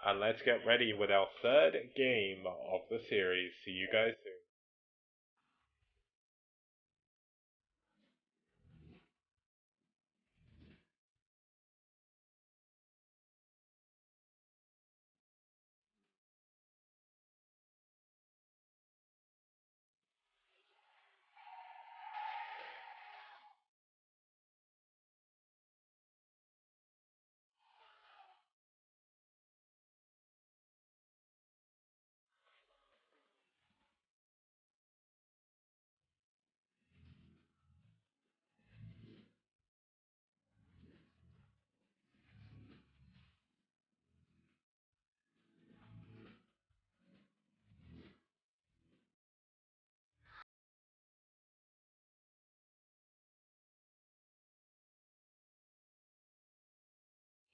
and let's get ready with our third game of the series. See you guys soon.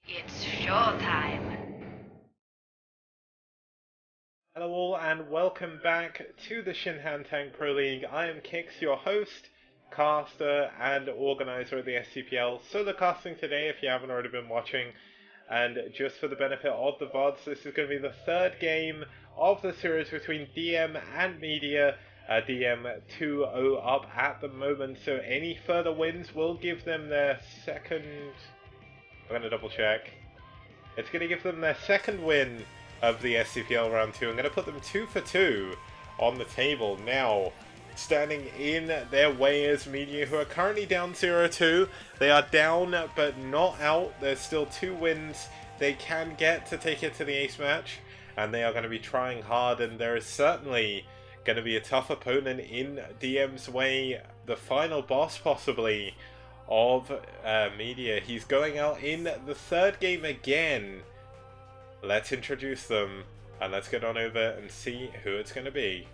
It's showtime. Hello all and welcome back to the Shinhan Tank Pro League. I am Kix, your host, caster and organizer of the STPL solo casting today if you haven't already been watching. And just for the benefit of the VODs, this is going to be the third game of the series between DM and Media. DM 2-0 up at the moment, so any further wins will give them their second... I'm going to double check. It's going to give them their second win of the SCPL Round 2. I'm going to put them 2 for 2 on the table. Now, standing in their way is Media, who are currently down 0-2. They are down, but not out. There's still 2 wins they can get to take it to the ace match, and they are going to be trying hard, and there is certainly going to be a tough opponent in DM's way, the final boss possibly of Media. He's going out in the third game again. Let's introduce them and let's get on over and see who it's going to be.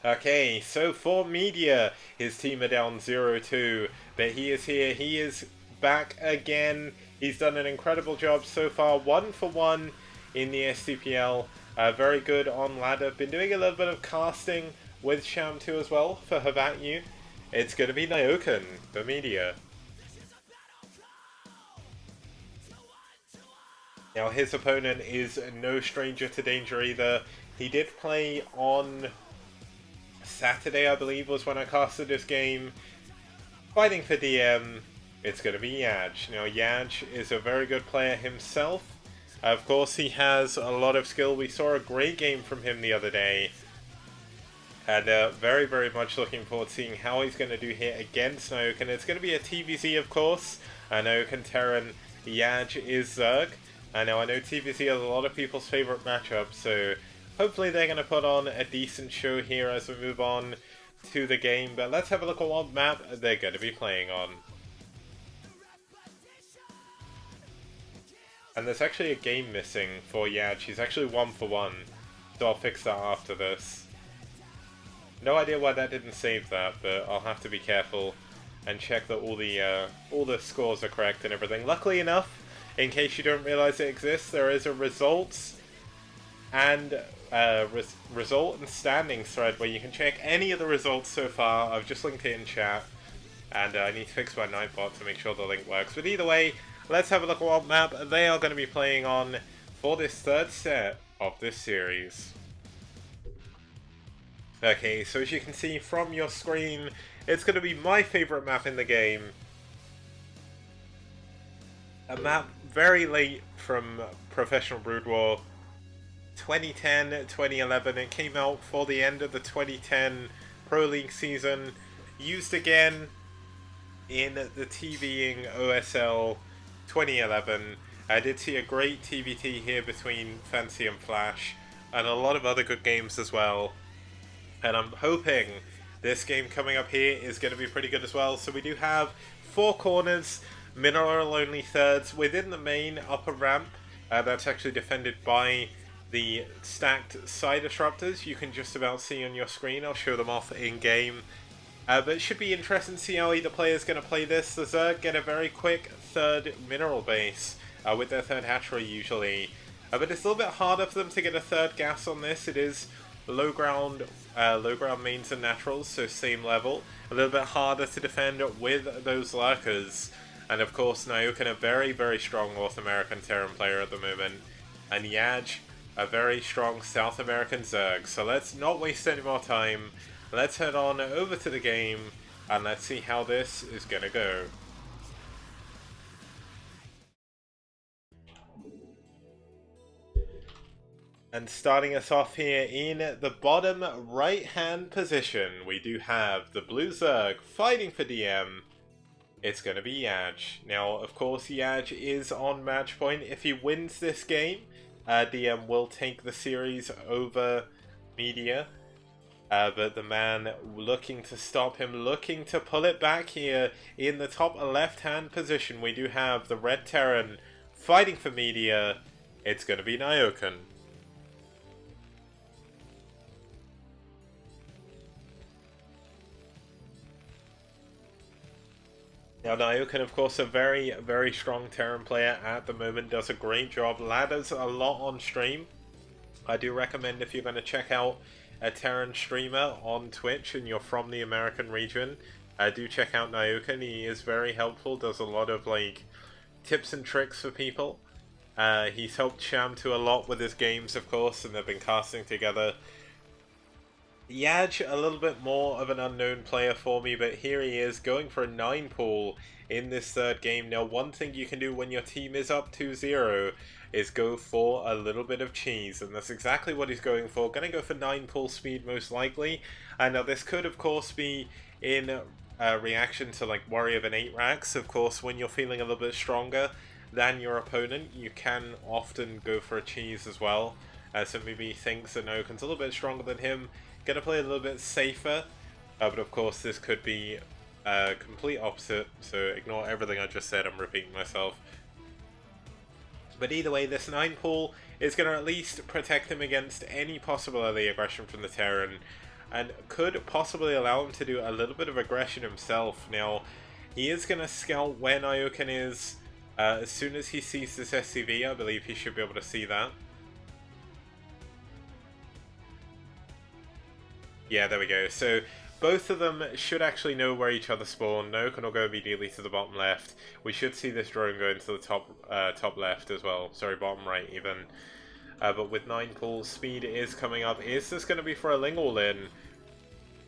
Okay, so for Media, his team are down 0-2, but he is here, he is back again. He's done an incredible job so far, 1 for 1 in the STPL. Very good on ladder. Been doing a little bit of casting with Sham 2 as well for Havatyu. It's going to be Nyoken for Media. Now his opponent is no stranger to danger either. He did play on Saturday, I believe, was when I casted this game. Fighting for DM, it's going to be Yaj. Now Yaj is a very good player himself. Of course, he has a lot of skill. We saw a great game from him the other day. And very, very much looking forward to seeing how he's going to do here against Nyoken. It's going to be a TVZ, of course. Nyoken, Terran, Yaj is Zerg. Now I know TVZ is a lot of people's favourite matchup, so hopefully they're going to put on a decent show here as we move on to the game. But let's have a look at what map they're going to be playing on. And there's actually a game missing for Yaj. He's actually 1 for 1, so I'll fix that after this. No idea why that didn't save that, but I'll have to be careful and check that all the scores are correct and everything. Luckily enough, in case you don't realize it exists, there is a results and result and standings thread where you can check any of the results so far. I've just linked it in chat, and I need to fix my Nightbot to make sure the link works. But either way, let's have a look at what map they are going to be playing on for this third set of this series. Okay, so as you can see from your screen, it's going to be my favourite map in the game. A map very late from Professional Brood War. 2010, 2011, it came out for the end of the 2010 Pro League season. Used again in the TVing OSL 2011. I did see a great TVT here between Fancy and Flash, and a lot of other good games as well. And I'm hoping this game coming up here is going to be pretty good as well. So we do have 4 corners, mineral-only thirds within the main upper ramp. That's actually defended by the stacked side disruptors. You can just about see on your screen. I'll show them off in-game. But it should be interesting to see how either player is going to play this. The Zerg get a very quick third mineral base with their third hatchery usually. But it's a little bit harder for them to get a third gas on this. It is low ground mains and naturals, so same level. A little bit harder to defend with those lurkers. And of course, Nyoken, a very, very strong North American Terran player at the moment. And Yaj, a very strong South American Zerg. So let's not waste any more time. Let's head on over to the game and let's see how this is going to go. And starting us off here in the bottom right hand position, we do have the Blue Zerg fighting for DM. It's going to be Yaj. Now, of course, Yaj is on match point. If he wins this game, DM will take the series over Media. But the man looking to stop him, looking to pull it back here in the top left-hand position. We do have the Red Terran fighting for Media. It's going to be Nyoken. Now Nyoken, of course, a very, very strong Terran player at the moment, does a great job, ladders a lot on stream. I do recommend if you're going to check out a Terran streamer on Twitch and you're from the American region, do check out Nyoken. He is very helpful, does a lot of like tips and tricks for people. He's helped Sham2 a lot with his games, of course, and they've been casting together. Yaj, a little bit more of an unknown player for me, but here he is going for a 9 pool in this third game. Now, one thing you can do when your team is up 2-0 is go for a little bit of cheese, and that's exactly what he's going for. Going to go for 9 pool speed most likely. And now this could, of course, be in reaction to like Warrior of an 8 racks. Of course, when you're feeling a little bit stronger than your opponent, you can often go for a cheese as well. So maybe he thinks that Nyoken's a little bit stronger than him. Gonna play a little bit safer, but of course this could be complete opposite, so ignore everything I just said, I'm repeating myself. But either way, this 9 pool is going to at least protect him against any possible early aggression from the Terran, and could possibly allow him to do a little bit of aggression himself. Now, he is going to scout where Nyoken is. As soon as he sees this SCV, I believe he should be able to see that. Yeah, there we go. So both of them should actually know where each other spawn. Nyoken will go immediately to the bottom left. We should see this drone go into the top left as well. Sorry, bottom right even. But with 9 pools, speed is coming up. Is this going to be for a Ling all-in?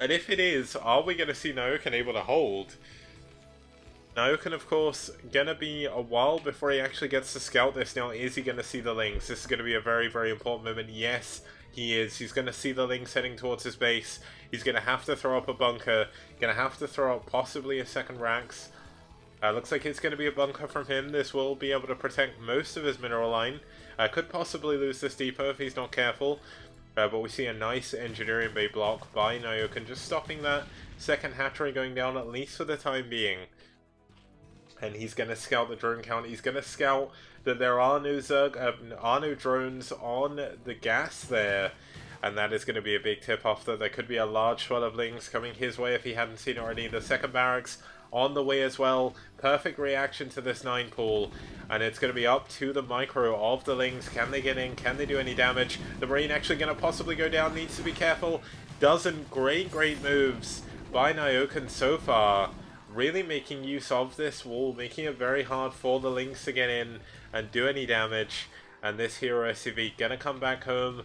And if it is, are we going to see Nyoken able to hold? Nyoken, of course, going to be a while before he actually gets to scout this. Now, is he going to see the Lings? This is going to be a very, very important moment. Yes, he is. He's going to see the Lings heading towards his base. He's going to have to throw up a bunker. Going to have to throw up possibly a second Rax. Looks like it's going to be a bunker from him. This will be able to protect most of his mineral line. Could possibly lose this depot if he's not careful. But we see a nice engineering bay block by Nyoken, just stopping that second hatchery going down, at least for the time being. And he's going to scout the drone count. He's going to scout that there are no drones on the gas there. And that is going to be a big tip-off that there could be a large swell of Lings coming his way if he hadn't seen already. The second barracks on the way as well. Perfect reaction to this 9 pool. And it's going to be up to the micro of the Lings. Can they get in? Can they do any damage? The Marine actually going to possibly go down. Needs to be careful. Dozen great moves by Nyoken so far. Really making use of this wall, making it very hard for the Lings to get in and do any damage. And this hero SCV gonna come back home.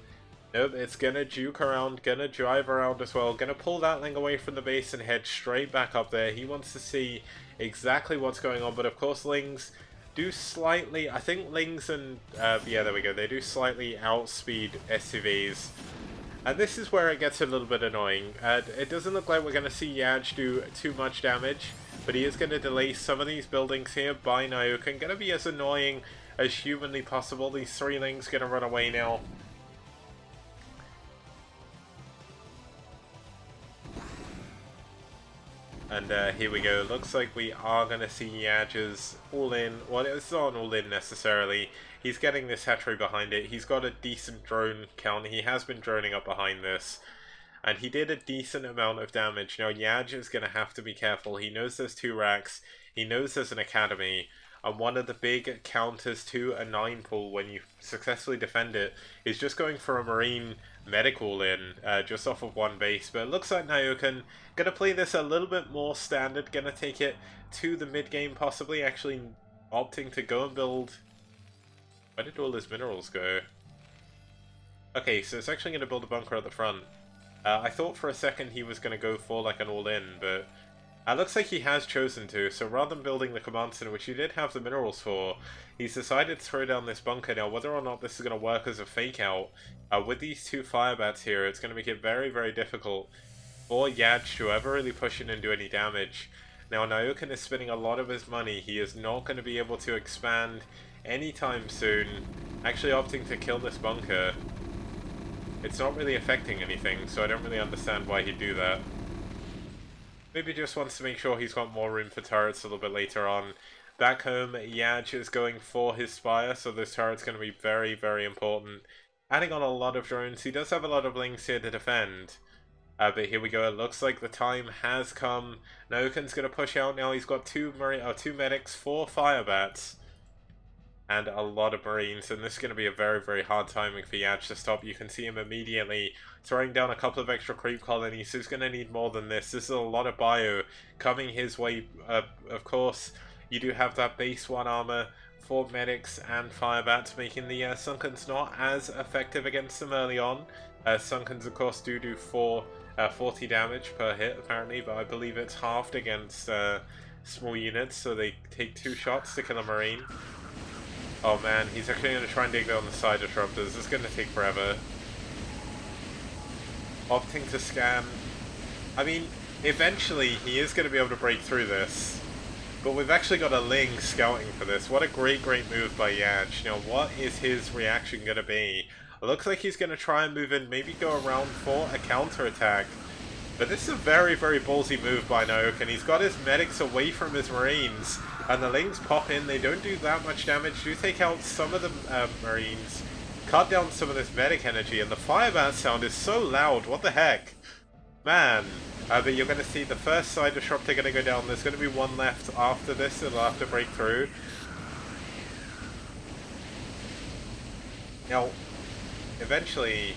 Nope, it's gonna juke around, gonna drive around as well, gonna pull that Ling away from the base and head straight back up there. He wants to see exactly what's going on, but of course Lings do slightly, I think Lings and, yeah, there we go, they do slightly outspeed SCVs. And this is where it gets a little bit annoying. It doesn't look like we're going to see Yaj do too much damage, but he is going to delay some of these buildings here by Nyoken. Going to be as annoying as humanly possible. These 3 Lings going to run away now. And here we go. Looks like we are going to see Yaj's all-in. Well, it's not an all-in necessarily. He's getting this hatchery behind it. He's got a decent drone count. He has been droning up behind this. And he did a decent amount of damage. Now, Yaj is going to have to be careful. He knows there's 2 racks. He knows there's an academy, and one of the big counters to a 9 pull when you successfully defend it is just going for a Marine medic all-in, just off of one base. But it looks like Nyoken gonna play this a little bit more standard, gonna take it to the mid-game possibly, actually opting to go and build... Where did all his minerals go? Okay, so it's actually going to build a bunker at the front. I thought for a second he was going to go for like an all-in, but it looks like he has chosen to. So rather than building the command center, which he did have the minerals for, he's decided to throw down this bunker. Now, whether or not this is going to work as a fake out, with these two fire bats here, it's going to make it very, very difficult for Yaj to ever really push in and do any damage. Now, Nyoken is spending a lot of his money. He is not going to be able to expand anytime soon. Actually opting to kill this bunker. It's not really affecting anything, so I don't really understand why he'd do that. Maybe just wants to make sure he's got more room for turrets a little bit later on. Back home, Yaj is going for his Spire, so this turret's going to be very, very important. Adding on a lot of drones. He does have a lot of links here to defend. But here we go. It looks like the time has come. Nyoken's going to push out now. He's got two medics, 4 fire bats, and a lot of Marines, and this is going to be a very, very hard timing for Yaj to stop. You can see him immediately throwing down a couple of extra creep colonies. He's going to need more than this. This is a lot of bio coming his way. Of course, you do have that base 1 armor, 4 medics and firebats, making the Sunkens not as effective against them early on. Sunkens, of course, do 40 damage per hit, apparently, but I believe it's halved against small units, so they take 2 shots to kill a Marine. Oh man, he's actually going to try and dig down the side disruptors. This is going to take forever. Opting to scan. I mean, eventually he is going to be able to break through this. But we've actually got a Ling scouting for this. What a great, great move by Yaj. Now, what is his reaction going to be? It looks like he's going to try and move in, maybe go around for a counter-attack. But this is a very, very ballsy move by Nyoken. He's got his medics away from his Marines. And the Lings pop in, they don't do that much damage, do take out some of the Marines, cut down some of this medic energy, and the firebat sound is so loud, what the heck? Man, but you're going to see the first side disruptor going to go down, there's going to be one left after this, it'll have to break through. Now, eventually...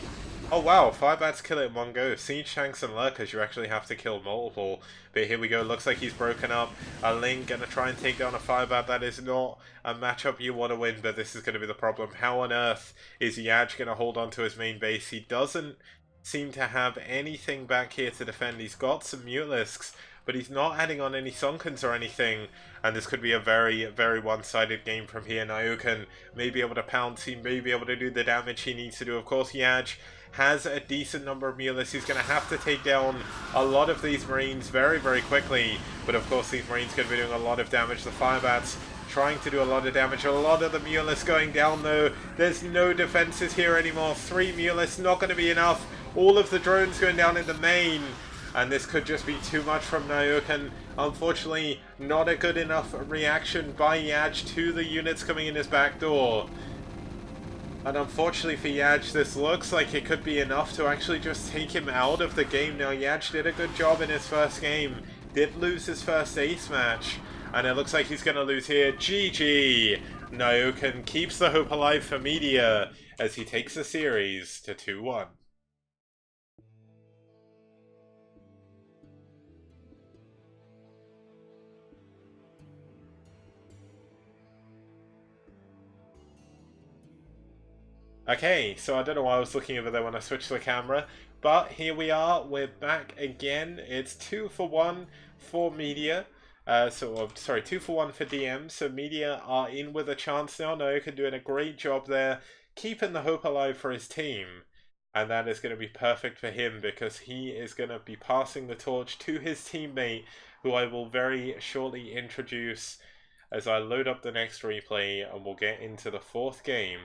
Oh wow, firebats kill it in one go. Siege tanks and lurkers, you actually have to kill multiple. But here we go, looks like he's broken up. A Ling gonna try and take down a firebat. That is not a matchup you want to win, but this is going to be the problem. How on earth is Yaj gonna hold on to his main base? He doesn't seem to have anything back here to defend. He's got some Mutalisks, but he's not adding on any Sunkens or anything, and this could be a very, very one-sided game from here. Nyoken may be able to pounce, he may be able to do the damage he needs to do. Of course, Yaj has a decent number of Mutalisks. He's going to have to take down a lot of these Marines very, very quickly, but of course these Marines are going to be doing a lot of damage. The Firebats trying to do a lot of damage. A lot of the Mutalisks going down though. There's no defenses here anymore. 3 Mutalisks, not going to be enough. All of the drones going down in the main. And this could just be too much from Nyoken. Unfortunately, not a good enough reaction by Yaj to the units coming in his back door. And unfortunately for Yaj, this looks like it could be enough to actually just take him out of the game. Now, Yaj did a good job in his first game. Did lose his first ace match. And it looks like he's going to lose here. GG! Nyoken keeps the hope alive for Media as he takes the series to 2-1. Okay, so I don't know why I was looking over there when I switched the camera, but here we are, we're back again. It's 2-for-1 for Media. Sorry, 2-for-1 for DM, so Media are in with a chance now. Nyoken doing a great job there, keeping the hope alive for his team. And that is going to be perfect for him because he is going to be passing the torch to his teammate, who I will very shortly introduce as I load up the next replay and we'll get into the 4th game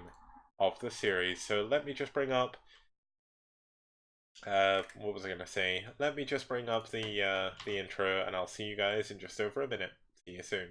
of the series. So let me just bring up what was I gonna say? Let me just bring up the intro and I'll see you guys in just over a minute. See you soon.